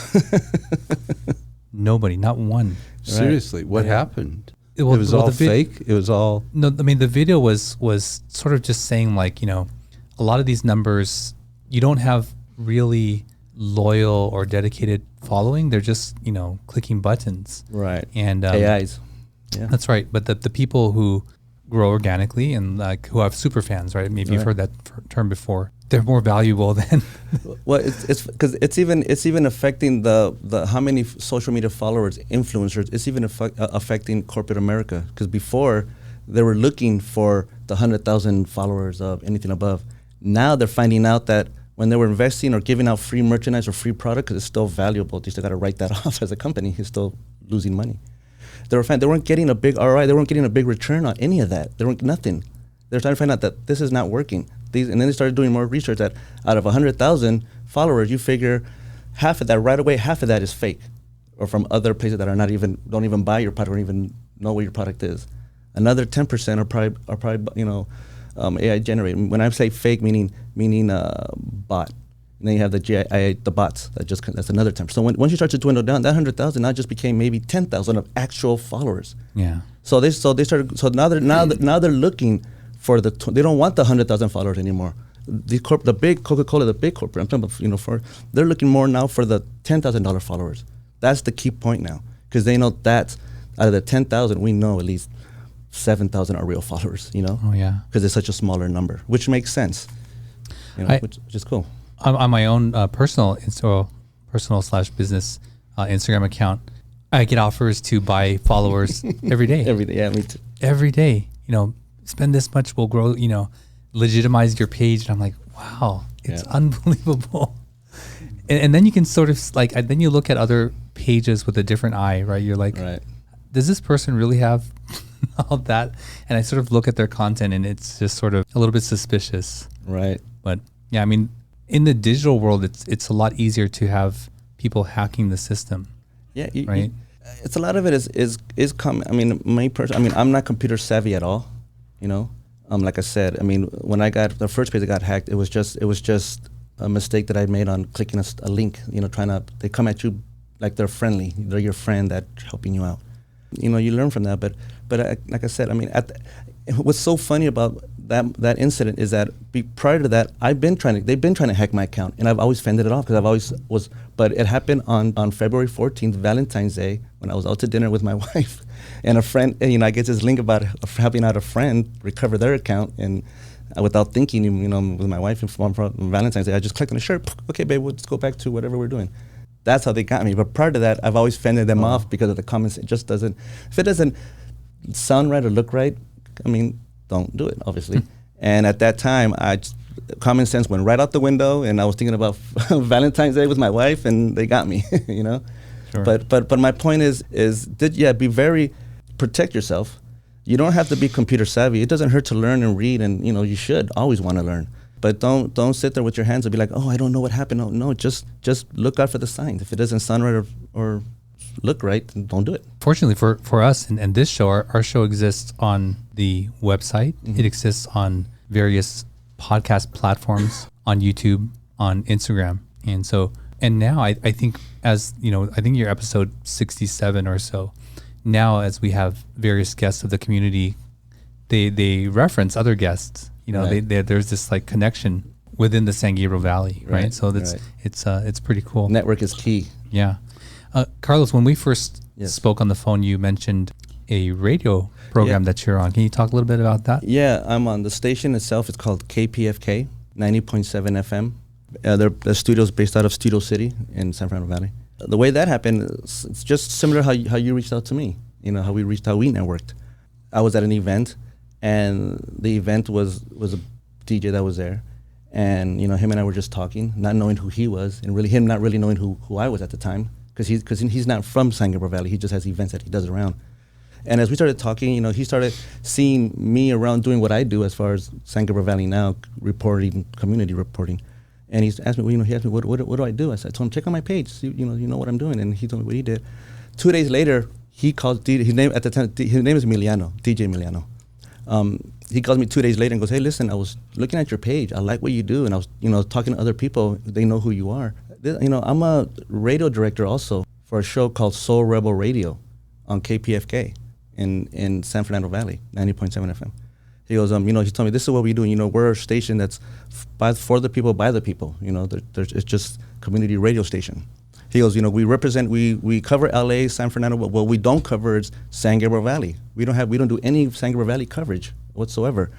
Nobody, not one. Seriously, what happened? It was all fake? It was all... No, the video was sort of just saying like, a lot of these numbers, you don't have really loyal or dedicated following. They're just, clicking buttons. Right. And AIs. Yeah. That's right. But the people who grow organically and like who have super fans, right? Maybe you've heard that term before. They're more valuable than. Well, it's because it's even affecting the how many social media followers, influencers. It's even affecting corporate America, because before they were looking for the 100,000 followers of anything above. Now they're finding out that when they were investing or giving out free merchandise or free product, because it's still valuable, they still got to write that off as a company. It's still losing money. They weren't getting a big ROI. They weren't getting a big return on any of that. They weren't nothing. They're trying to find out that this is not working. And then they started doing more research that out of 100,000 followers, you figure half of that right away, half of that is fake, or from other places that don't even buy your product or even know what your product is. Another 10% are probably AI generated. When I say fake, meaning bot. And then you have the bots. That's another 10%. So once you start to dwindle down, that 100,000 now just became maybe 10,000 of actual followers. Yeah. So they started. So now they're looking for they don't want the 100,000 followers anymore. The big Coca-Cola, the big corporate, I'm talking about, they're looking more now for the $10,000 followers. That's the key point now, because they know that out of the 10,000, we know at least 7,000 are real followers. Oh yeah. Because it's such a smaller number, which makes sense. Which is cool. On my own personal / business Instagram account, I get offers to buy followers every day. Every day, yeah, me too. Every day, spend this much, will grow, legitimize your page. And I'm like, wow, it's unbelievable. And then you can sort of then you look at other pages with a different eye, right? You're like, right. Does this person really have all that? And I sort of look at their content and it's just sort of a little bit suspicious. Right. But yeah, I mean, in the digital world, it's a lot easier to have people hacking the system. Yeah, right. It's a lot of it is common. I mean, I'm not computer savvy at all. Like I said, I mean, when I got the first page that got hacked, it was just a mistake that I made on clicking a link. They come at you like they're friendly. They're your friend that's helping you out. You learn from that. But like I said, I mean, what's so funny about that incident is that prior to that, they've been trying to hack my account, and I've always fended it off because I've always was. But it happened on February 14th, Valentine's Day, when I was out to dinner with my wife, and a friend. I get this link about helping out a friend recover their account, and without thinking, with my wife on Valentine's Day, I just clicked on the shirt. Okay, babe, we'll just go back to whatever we're doing. That's how they got me. But prior to that, I've always fended them off because of the comments. It just doesn't. If it doesn't sound right or look right, I mean, don't do it, obviously. And at that time, common sense went right out the window, and I was thinking about Valentine's Day with my wife, and they got me, Sure. But my point is protect yourself. You don't have to be computer savvy. It doesn't hurt to learn and read, and you should always want to learn. But don't sit there with your hands and be like, oh, I don't know what happened. No, just look out for the signs. If it doesn't sound right or look right, then don't do it. Fortunately for us and this show, our show exists on the website. Mm-hmm. It exists on various podcast platforms, on YouTube, on Instagram. And now I think I think you're episode 67 or so. Now, as we have various guests of the community, they reference other guests. Right. There's this like connection within the San Gabriel Valley, right? So it's pretty cool. Network is key. Yeah. Carlos, when we first spoke on the phone, you mentioned a radio program that you're on. Can you talk a little bit about that? Yeah, I'm on the station itself. It's called KPFK, 90.7 FM. The studio's based out of Studio City in San Gabriel Valley. The way that happened, it's just similar how you reached out to me. How we networked. I was at an event, and the event was a DJ that was there. And him and I were just talking, not knowing who he was, and him not really knowing who I was at the time. Because he's not from San Gabriel Valley. He just has events that he does around. And as we started talking, he started seeing me around doing what I do as far as San Gabriel Valley now, reporting, community reporting. And he asked me, what do I do? I told him, check out my page. So, you know what I'm doing. And he told me what he did. 2 days later, he called, his name is Emiliano, DJ Emiliano. He calls me 2 days later and goes, hey, listen, I was looking at your page. I like what you do. And I was, talking to other people. They know who you are. I'm a radio director also for a show called Soul Rebel Radio on KPFK in San Fernando Valley, 90.7 FM. He goes, he told me, this is what we do. We're a station that's for the people, by the people. It's just community radio station. He goes, we cover LA, San Fernando, but what we don't cover is San Gabriel Valley. We don't do any San Gabriel Valley coverage whatsoever.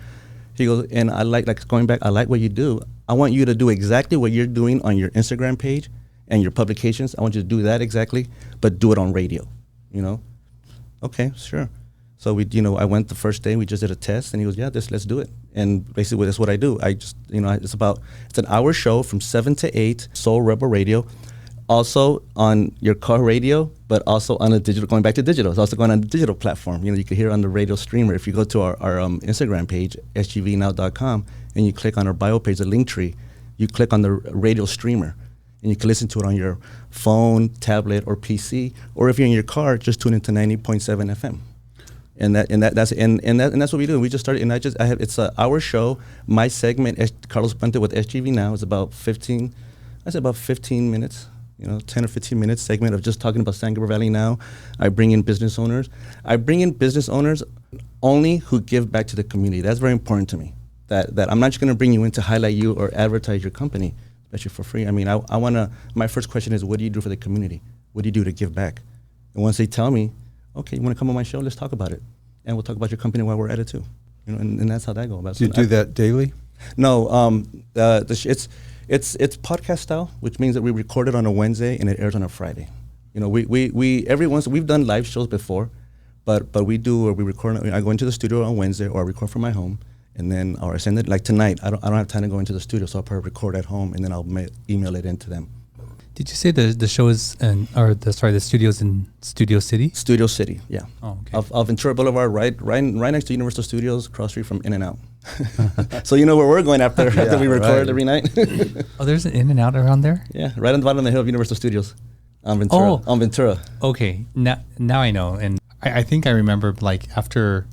He goes, and I like going back, I like what you do. I want you to do exactly what you're doing on your Instagram page and your publications. I want you to do that exactly, but do it on radio, Okay, sure. So I went the first day, we just did a test, and he goes, yeah, let's do it. And basically that's what I do. I just, it's an hour show from 7 to 8, Soul Rebel Radio. Also on your car radio, but also on a digital, going back to digital. It's also going on a digital platform. You can hear it on the radio streamer. If you go to our Instagram page, sgvnow.com, and you click on our bio page, the link tree, you click on the radio streamer, and you can listen to it on your phone, tablet, or PC. Or if you're in your car, just tune into 90.7 FM. And that's what we do. We just started, and it's an hour show. My segment, Carlos Puente with SGV Now, is about 15 I say about 15 minutes, 10 or 15 minutes segment of just talking about San Gabriel Valley now. I bring in business owners. I bring in business owners only who give back to the community. That's very important to me. That I'm not just going to bring you in to highlight you or advertise your company, especially for free. I mean, I want to, my first question is, what do you do for the community? What do you do to give back? And once they tell me, okay, you want to come on my show? Let's talk about it. And we'll talk about your company while we're at it too. And that's how that goes. Do you do that daily? No, it's podcast style, which means that we record it on a Wednesday and it airs on a Friday. We every once we've done live shows before, but we record. I go into the studio on Wednesday or I record from my home, and then or I send it like tonight. I don't have time to go into the studio, so I'll probably record at home and then I'll email it in to them. Did you say the show is the studio's in Studio City? Studio City, yeah. Oh, okay. Off Ventura Boulevard, right next to Universal Studios, cross street from In-N-Out. So you know where we're going after we record every night. Oh, there's an In-N-Out around there? Yeah, right on the bottom of the hill of Universal Studios on Ventura. Oh. On Ventura. Okay, now I know. And I think I remember like after,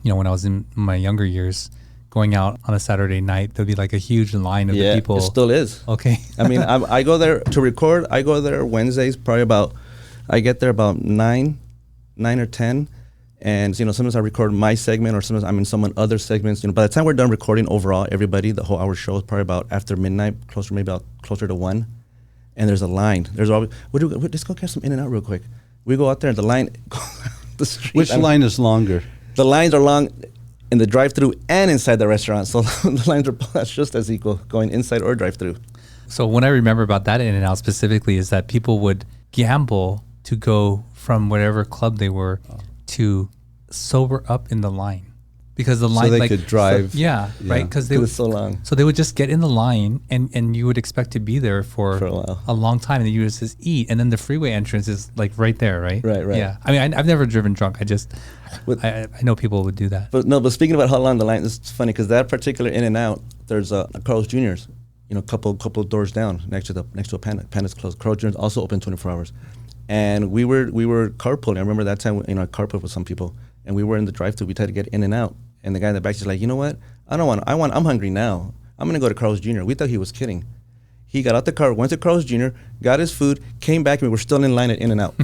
when I was in my younger years, going out on a Saturday night, there'd be like a huge line of the people. It still is. Okay. I mean, I go there to record. I go there Wednesdays, I get there about 9 or 10. And, sometimes I record my segment or sometimes I'm in someone other segments. By the time we're done recording overall, everybody, the whole hour show is probably about after midnight, closer to 1. And there's a line. There's always, let's go catch some In-N-Out real quick. We go out there and the line, the street. Which line is longer? The lines are long in the drive-through and inside the restaurant. So the lines are just as equal, going inside or drive-through. So what I remember about that In-N-Out specifically is that people would gamble to go from whatever club they were to sober up in the line. Because the line, so they could drive. Right? Because they was so long. So they would just get in the line, and you would expect to be there for a while, a long time, and then you would just eat, and then the freeway entrance is like right there, right? Right. Yeah. I mean, I've never driven drunk. I know people would do that. But speaking about how long the line, it's funny because that particular In-N-Out, there's a Carl's Jr.'s, couple of doors down next to a Panda's closed. Carl's Jr.'s also open 24 hours, and we were carpooling. I remember that time, I carpooled with some people, and we were in the drive-thru. We tried to get In-N-Out. And the guy in the back is like, you know what? I'm hungry now. I'm going to go to Carl's Jr. We thought he was kidding. He got out the car, went to Carl's Jr., got his food, came back, and we were still in line at In-N-Out.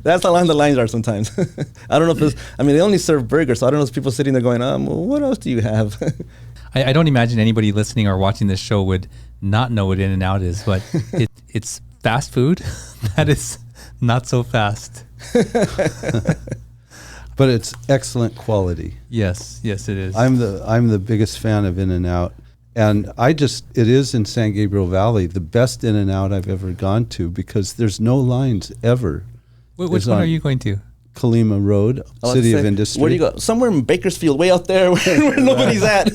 That's how long the lines are sometimes. I don't know if they only serve burgers, so I don't know if people sitting there going, well, what else do you have? I don't imagine anybody listening or watching this show would not know what In-N-Out is, but it's fast food that is not so fast. But it's excellent quality. Yes, it is. I'm the biggest fan of In-N-Out, and it is in San Gabriel Valley the best In-N-Out I've ever gone to because there's no lines ever. Which one are you going to? Kalima Road, City of Industry. Where do you go? Somewhere in Bakersfield, way out there where nobody's at.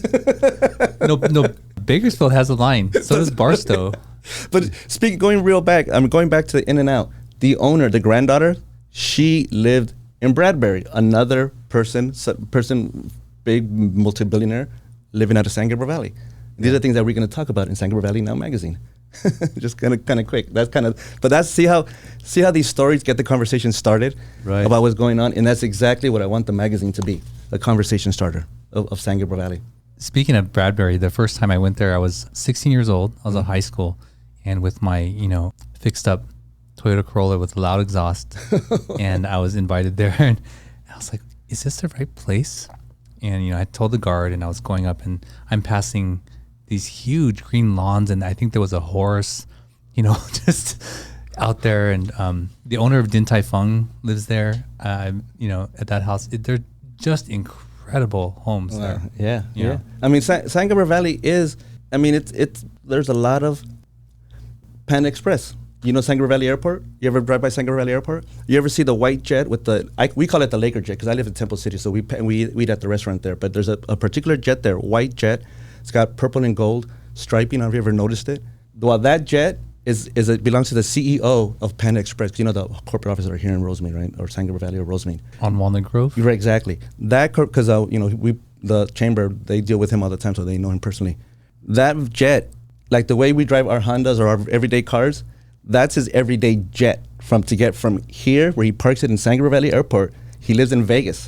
No, Bakersfield has a line. So does Barstow. But going back to the In-N-Out. The owner, the granddaughter, she lived in Bradbury, another person, big multi-billionaire, living out of San Gabriel Valley. These are things that we're going to talk about in San Gabriel Valley Now magazine. Just kind of quick. See how these stories get the conversation started about what's going on, and that's exactly what I want the magazine to be, a conversation starter of San Gabriel Valley. Speaking of Bradbury, the first time I went there, I was 16 years old. I was in high school, and with my fixed up Toyota Corolla with loud exhaust, and I was invited there, and I was like, is this the right place? And I told the guard, and I was going up, and I'm passing these huge green lawns, and I think there was a horse, just out there, and the owner of Din Tai Fung lives there, at that house. They're just incredible homes there. Yeah. I mean, San Gabriel Valley is, there's a lot of Panda Express. San Gabriel Valley Airport? You ever drive by San Gabriel Valley Airport? You ever see the white jet with we call it the Laker jet because I live in Temple City, so we eat at the restaurant there. But there's a particular jet there, white jet. It's got purple and gold striping. Have you ever noticed it? Well, that jet it belongs to the CEO of Panda Express. The corporate offices are here in Rosemead, right? Or San Gabriel Valley or Rosemead. On Walnut Grove? Right, exactly. That, because, the chamber, they deal with him all the time, so they know him personally. That jet, like the way we drive our Hondas or our everyday cars, that's his everyday jet to get from here, where he parks it in San Gabriel Valley Airport. He lives in Vegas,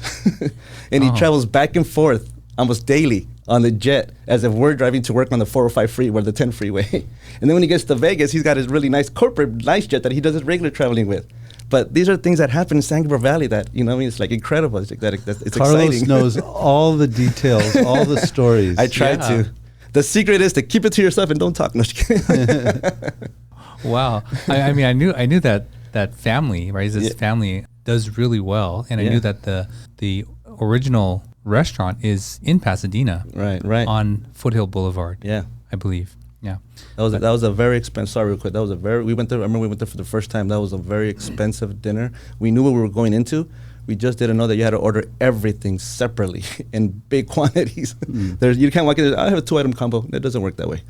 and he travels back and forth almost daily on the jet, as if we're driving to work on the 405 freeway or the 10 freeway. And then when he gets to Vegas, he's got his really nice corporate nice jet that he does his regular traveling with. But these are things that happen in San Gabriel Valley that, you know, I mean, it's like incredible. It's Carlos exciting. knows all the details, all the stories. I try to. The secret is to keep it to yourself and don't talk. No, just kidding. Wow. I mean, I knew that family, right? This family does really well, and I knew that the original restaurant is in Pasadena, right on Foothill Boulevard. Yeah, I believe. Yeah, that was a very expensive. Sorry, real quick. That was a very. We went there. I remember we went there for the first time. That was a very expensive dinner. We knew what we were going into. We just didn't know that you had to order everything separately in big quantities. You can't walk in. I have a 2-item combo. It doesn't work that way.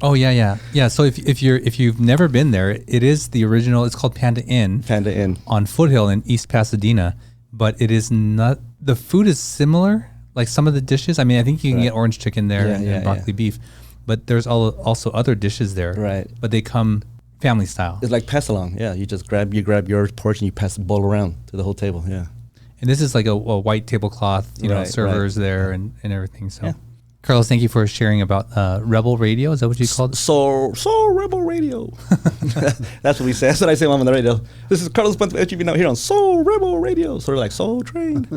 Oh yeah. So if you've never been there, it is the original. It's called Panda Inn. Panda Inn on Foothill in East Pasadena, but it is not. The food is similar, like some of the dishes. I mean, I think you can get orange chicken there and broccoli beef, but there's also other dishes there. Right. But they come family style. It's like pass along. Yeah, you grab your portion, you pass the bowl around to the whole table. Yeah. And this is like a white tablecloth, servers there and everything. So, Carlos, thank you for sharing about Rebel Radio. Is that what you called it? Soul Rebel Radio. That's what we say. That's what I say when I'm on the radio. This is Carlos Puente HEV now here on Soul Rebel Radio. Sort of like Soul Train.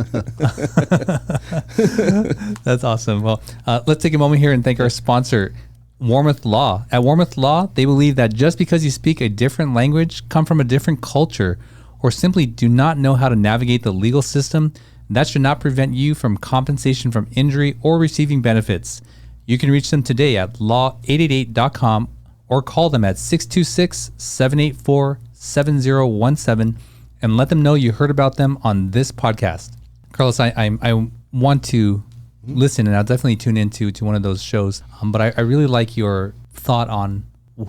That's awesome. Well, let's take a moment here and thank our sponsor, Warmoth Law. At Warmoth Law, they believe that just because you speak a different language, come from a different culture, or simply do not know how to navigate the legal system, that should not prevent you from compensation from injury or receiving benefits. You can reach them today at law888.com or call them at 626-784-7017 and let them know you heard about them on this podcast. Carlos, I want to listen, and I'll definitely tune into one of those shows. But I really like your thought on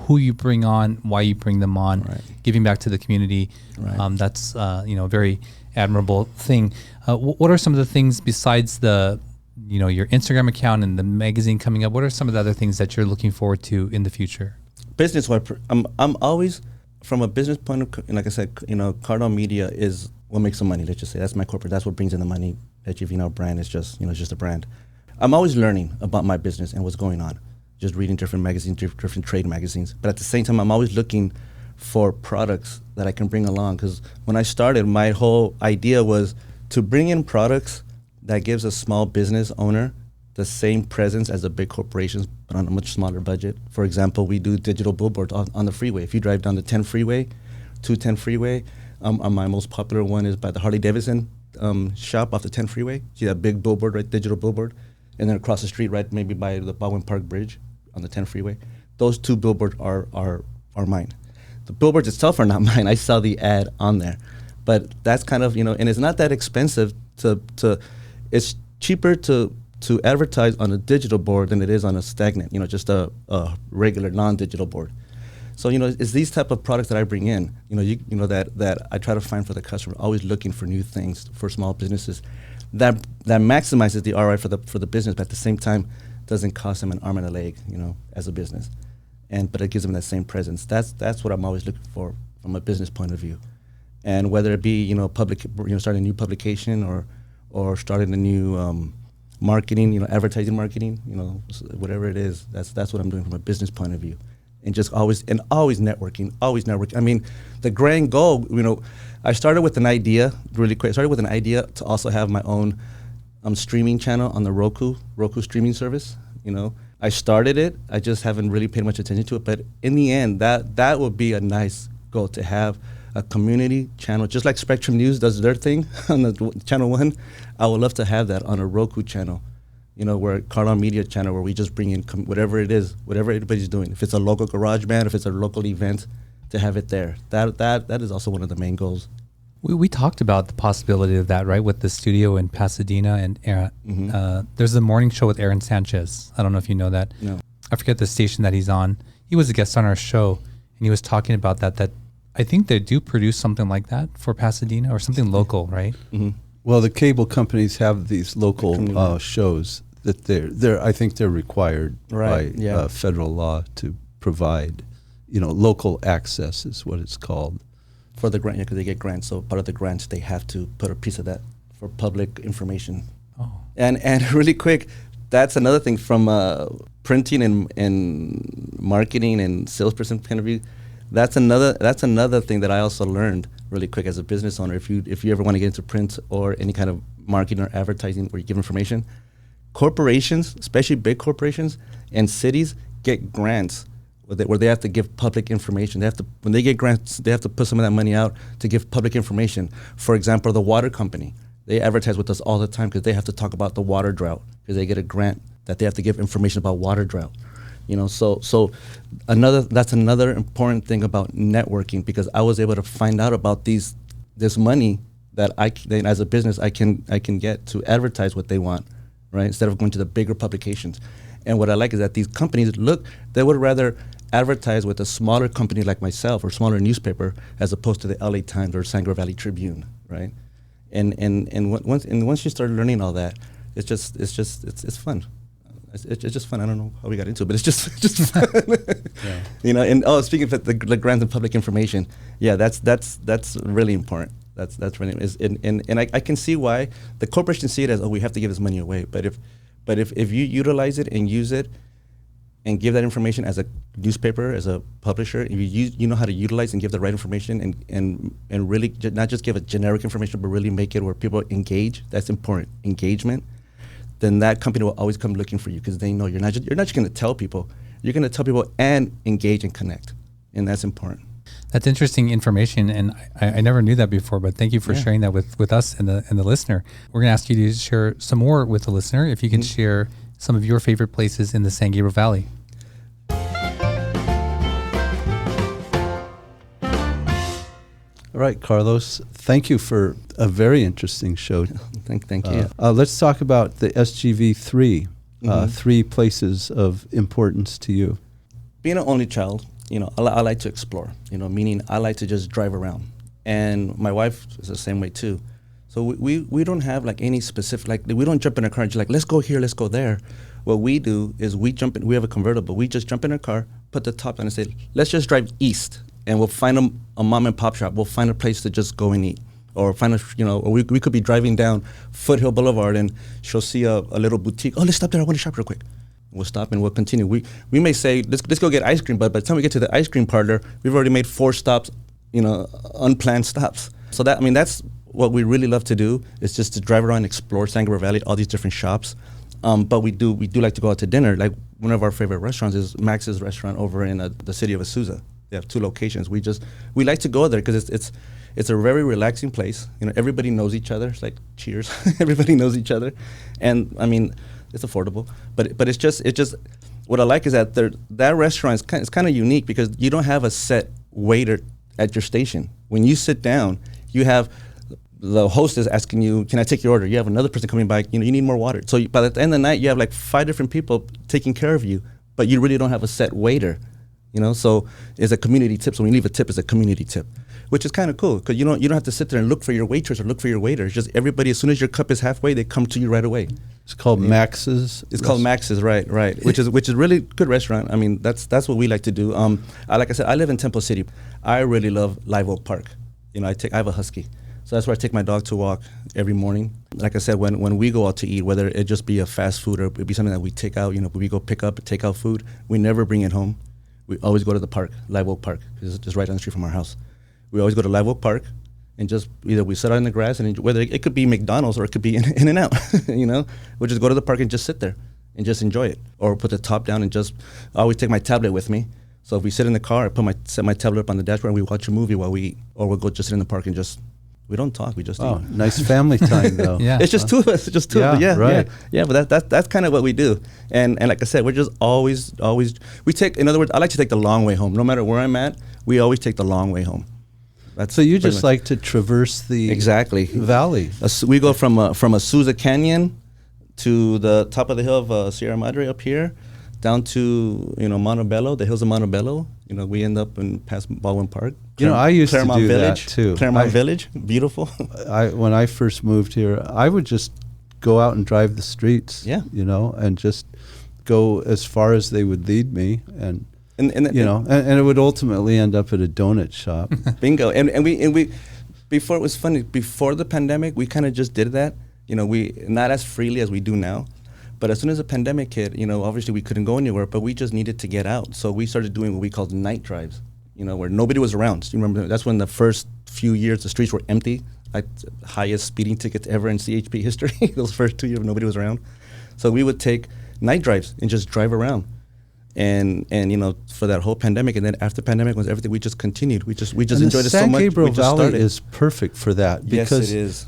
who you bring on, why you bring them on, giving back to the community. That's a very admirable thing. What are some of the things besides the, your Instagram account and the magazine coming up? What are some of the other things that you're looking forward to in the future? Business-wise, I'm always, from a business point of, like I said, CARDON Media is what makes the money. Let's just say that's my corporate. That's what brings in the money. HEV brand is just, it's just a brand. I'm always learning about my business and what's going on. Just reading different magazines, different trade magazines. But at the same time, I'm always looking for products that I can bring along. Because when I started, my whole idea was to bring in products that gives a small business owner the same presence as the big corporations, but on a much smaller budget. For example, we do digital billboards on the freeway. If you drive down the 10 freeway, 210 freeway, my most popular one is by the Harley Davidson shop off the 10 freeway. See that big billboard, right? Digital billboard. And then across the street, right, maybe by the Baldwin Park Bridge on the 10 freeway. Those two billboards are mine. The billboards itself are not mine. I saw the ad on there. But that's kind of, and it's not that expensive it's cheaper to advertise on a digital board than it is on a stagnant, just a regular non-digital board. So, it's these type of products that I bring in, that I try to find for the customer, always looking for new things for small businesses that maximizes the ROI for the business, but at the same time doesn't cost them an arm and a leg, as a business. But it gives them that same presence. That's what I'm always looking for from a business point of view. And whether it be, starting a new publication or starting a new marketing, advertising marketing, whatever it is, that's what I'm doing from a business point of view. And just always networking. I mean, the grand goal, I started with an idea, really quick. I started with an idea to also have my own streaming channel on the Roku streaming service. I started it. I just haven't really paid much attention to it. But in the end, that would be a nice goal, to have a community channel, just like Spectrum News does their thing on the Channel 1. I would love to have that on a Roku channel. Where CARDON Media channel, where we just bring in whatever it is, whatever everybody's doing. If it's a local garage band, if it's a local event, to have it there. That is also one of the main goals. We talked about the possibility of that, right, with the studio in Pasadena, and there's a morning show with Aaron Sanchez. I don't know if you know that. No. I forget the station that he's on. He was a guest on our show, and he was talking about that I think they do produce something like that for Pasadena, or something local, right? Mm-hmm. Well, the cable companies have these local shows that I think they're required by federal law to provide, local access is what it's called. For the grant, because they get grants. So part of the grants, they have to put a piece of that for public information. Oh, And really quick, that's another thing from printing and marketing and salesperson point of view. That's another thing that I also learned really quick as a business owner. If you ever want to get into print or any kind of marketing or advertising where you give information, corporations, especially big corporations and cities, get grants where they have to give public information. When they get grants, they have to put some of that money out to give public information. For example, the water company, they advertise with us all the time because they have to talk about the water drought because they get a grant that they have to give information about water drought. So that's another important thing about networking, because I was able to find out about this money that then as a business I can get to advertise what they want, right? Instead of going to the bigger publications. And what I like is that these companies, they would rather advertise with a smaller company like myself or smaller newspaper as opposed to the LA Times or San Gabriel Valley Tribune, right? And once you start learning all that, it's fun. It's just fun. I don't know how we got into it, but it's just fun. Yeah. And speaking of the grants and public information, yeah, that's really important. That's really and I can see why the corporations see it as, we have to give this money away. But if you utilize it and use it and give that information as a newspaper, as a publisher, if you know how to utilize and give the right information and really not just give a generic information, but really make it where people engage. That's important. Engagement. Then that company will always come looking for you because they know you're not just going to tell people. You're going to tell people and engage and connect, and that's important. That's interesting information, and I never knew that before. But thank you for sharing that with us and the listener. We're going to ask you to share some more with the listener. If you can share some of your favorite places in the San Gabriel Valley. All right, Carlos, thank you for a very interesting show. Thank you. Let's talk about the SGV 3, 3 places of importance to you. Being an only child, I like to explore, meaning I like to just drive around. And my wife is the same way too. So we don't have like any specific, we don't jump in a car and just let's go here, let's go there. What we do is we have a convertible. We just jump in a car, put the top on and say, let's just drive east. And we'll find a mom and pop shop. We'll find a place to just go and eat. Or find or we could be driving down Foothill Boulevard and she'll see a little boutique. Oh, let's stop there. I want to shop real quick. We'll stop and we'll continue. We may say, let's go get ice cream. But by the time we get to the ice cream parlor, we've already made 4 stops, unplanned stops. So that's what we really love to do, is just to drive around and explore San Gabriel Valley, all these different shops. But we do like to go out to dinner. Like one of our favorite restaurants is Max's restaurant over in the city of Azusa. They have 2 locations. We like to go there because it's a very relaxing place. Everybody knows each other. It's like Cheers. Everybody knows each other, and it's affordable. But it's just what I like is that that restaurant is kind of unique because you don't have a set waiter at your station. When you sit down, you have the hostess asking you, "Can I take your order?" You have another person coming by. You need more water. So by the end of the night, you have like 5 different people taking care of you, but you really don't have a set waiter. So it's a community tip. So when you leave a tip, it's a community tip, which is kind of cool because you don't have to sit there and look for your waitress or look for your waiter. It's just everybody, as soon as your cup is halfway, they come to you right away. It's called Max's. It's called Max's, right? Which is really good restaurant. That's what we like to do. Like I said, I live in Temple City. I really love Live Oak Park. I have a husky, so that's where I take my dog to walk every morning. Like I said, when we go out to eat, whether it just be a fast food or it be something that we take out, we go pick up takeout food. We never bring it home. We always go to the park, Live Oak Park, because it's just right down the street from our house. We always go to Live Oak Park and just either we sit out in the grass and whether it could be McDonald's or it could be In-N-Out, we'll just go to the park and just sit there and just enjoy it. Or put the top down and I always take my tablet with me. So if we sit in the car, I set my tablet up on the dashboard and we watch a movie while we eat. Or we'll go just sit in the park and we don't talk, we just eat. Oh, nice family time though. Yeah. It's just 2 of us, just 2 of us. Yeah, right. Yeah, but that's kind of what we do. And like I said, we're just always, in other words, I like to take the long way home. No matter where I'm at, we always take the long way home. So you just like to traverse the valley. We go from Azusa Canyon to the top of the hill of Sierra Madre up here, down to Montebello, the hills of Montebello. We end up past Baldwin Park. I used Claremont to do Village, that too. Claremont Village, beautiful. When I first moved here, I would just go out and drive the streets. Yeah. And just go as far as they would lead me, and it would ultimately end up at a donut shop. Bingo. And we before, it was funny, before the pandemic, we kind of just did that. we not as freely as we do now. But as soon as the pandemic hit, obviously we couldn't go anywhere, but we just needed to get out. So we started doing what we called night drives, where nobody was around. So you remember, that's when the first few years the streets were empty, like highest speeding tickets ever in CHP history. Those first 2 years nobody was around. So we would take night drives and just drive around. And for that whole pandemic, and then after pandemic was everything, we just continued. We just enjoyed it so much. San Gabriel Valley started. is perfect for that because yes, it is.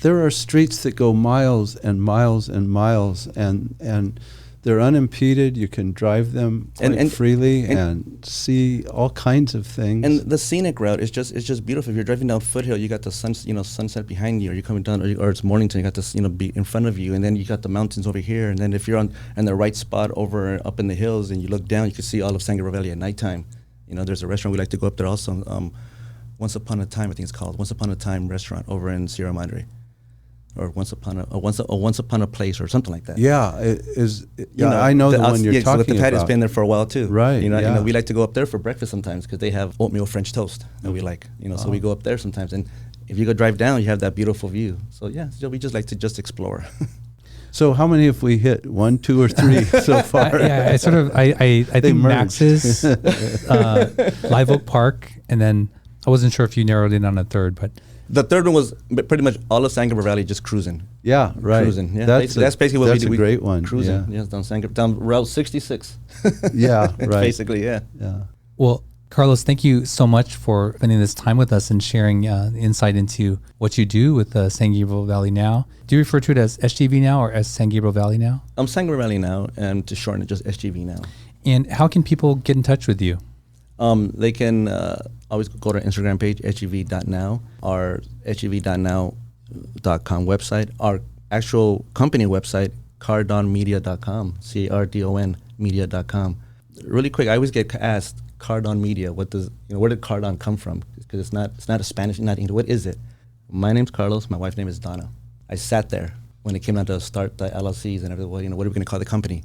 there are streets that go miles and miles and miles, and they're unimpeded. You can drive them quite freely and see all kinds of things. And the scenic route is just beautiful. If you're driving down Foothill, you got the sunset behind you, or you're coming down, or it's Mornington, you got this be in front of you, and then you got the mountains over here, and then if you're on the right spot over up in the hills, and you look down, you can see all of San Gabriel Valley at nighttime. There's a restaurant we like to go up there also. Once Upon a Time, I think it's called Once Upon a Time restaurant over in Sierra Madre. Or once upon a place, or something like that. Yeah, I know the one you're talking the about. It's been there for a while too. Right. We like to go up there for breakfast sometimes because they have oatmeal French toast that we like. So we go up there sometimes, and if you go drive down, you have that beautiful view. So we just like to just explore. So how many have we hit? 1, 2, or 3 so far? I think Max's, Live Oak Park, and then I wasn't sure if you narrowed in on a third, but. The third one was pretty much all of San Gabriel Valley just cruising. Yeah, right. Cruising. Yeah, that's basically what we do. That's a great one. Cruising. Yeah, down Route 66. Yeah, right. Basically, yeah. Well, Carlos, thank you so much for spending this time with us and sharing insight into what you do with San Gabriel Valley Now. Do you refer to it as SGV Now or as San Gabriel Valley Now? San Gabriel Valley Now, and to shorten it, just SGV Now. And how can people get in touch with you? They can always go to our Instagram page, sgv.now, our sgv.now.com website, our actual company website, cardonmedia.com, CARDON media.com. Really quick, I always get asked, Cardon Media, where did Cardon come from? Because it's not a Spanish, not English. What is it? My name's Carlos. My wife's name is Donna. I sat there when it came out to start the LLCs and everything. What are we going to call the company?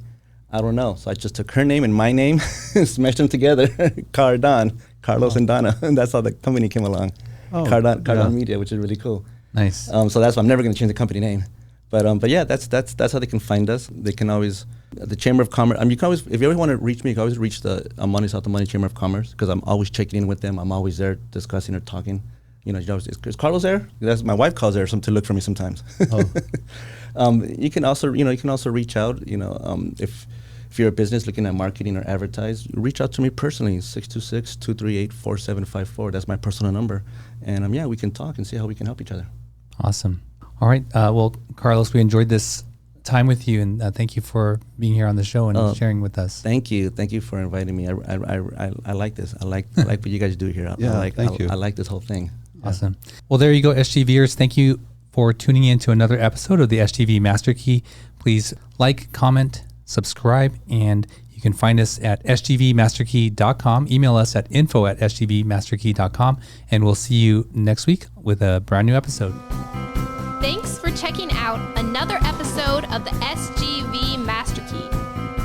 I don't know. So I just took her name and my name, smashed them together, Cardon, Carlos and Donna. And that's how the company came along. Cardon Media, which is really cool. Nice. So that's why I'm never going to change the company name. But yeah, that's how they can find us. They can always, the Chamber of Commerce, you can always, if you ever want to reach me, you can always reach the Money South Money Chamber of Commerce, because I'm always checking in with them. I'm always there discussing or talking. Is Carlos there? That's my wife calls there to look for me sometimes. You can also reach out. If you're a business looking at marketing or advertise, reach out to me personally. 626-238-4754. That's my personal number, and we can talk and see how we can help each other. Awesome. All right. Well, Carlos, we enjoyed this time with you, and thank you for being here on the show and sharing with us. Thank you for inviting me. I like this. I like what you guys do here. Thank you. I like this whole thing. Awesome. Well, there you go, SGVers. Thank you for tuning in to another episode of the SGV Master Key. Please like, comment, subscribe, and you can find us at sgvmasterkey.com. Email us at info@sgvmasterkey.com, and we'll see you next week with a brand new episode. Thanks for checking out another episode of the SGV Master Key.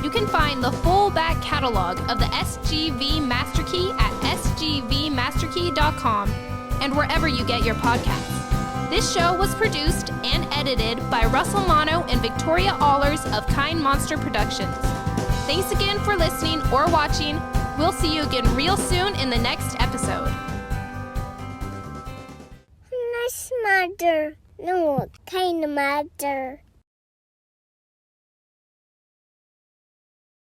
You can find the full back catalog of the SGV Master Key at sgvmasterkey.com and wherever you get your podcasts. This show was produced and edited by Russell Mono and Victoria Allers of Kind Monster Productions. Thanks again for listening or watching. We'll see you again real soon in the next episode. Nice mother. No, kind mother.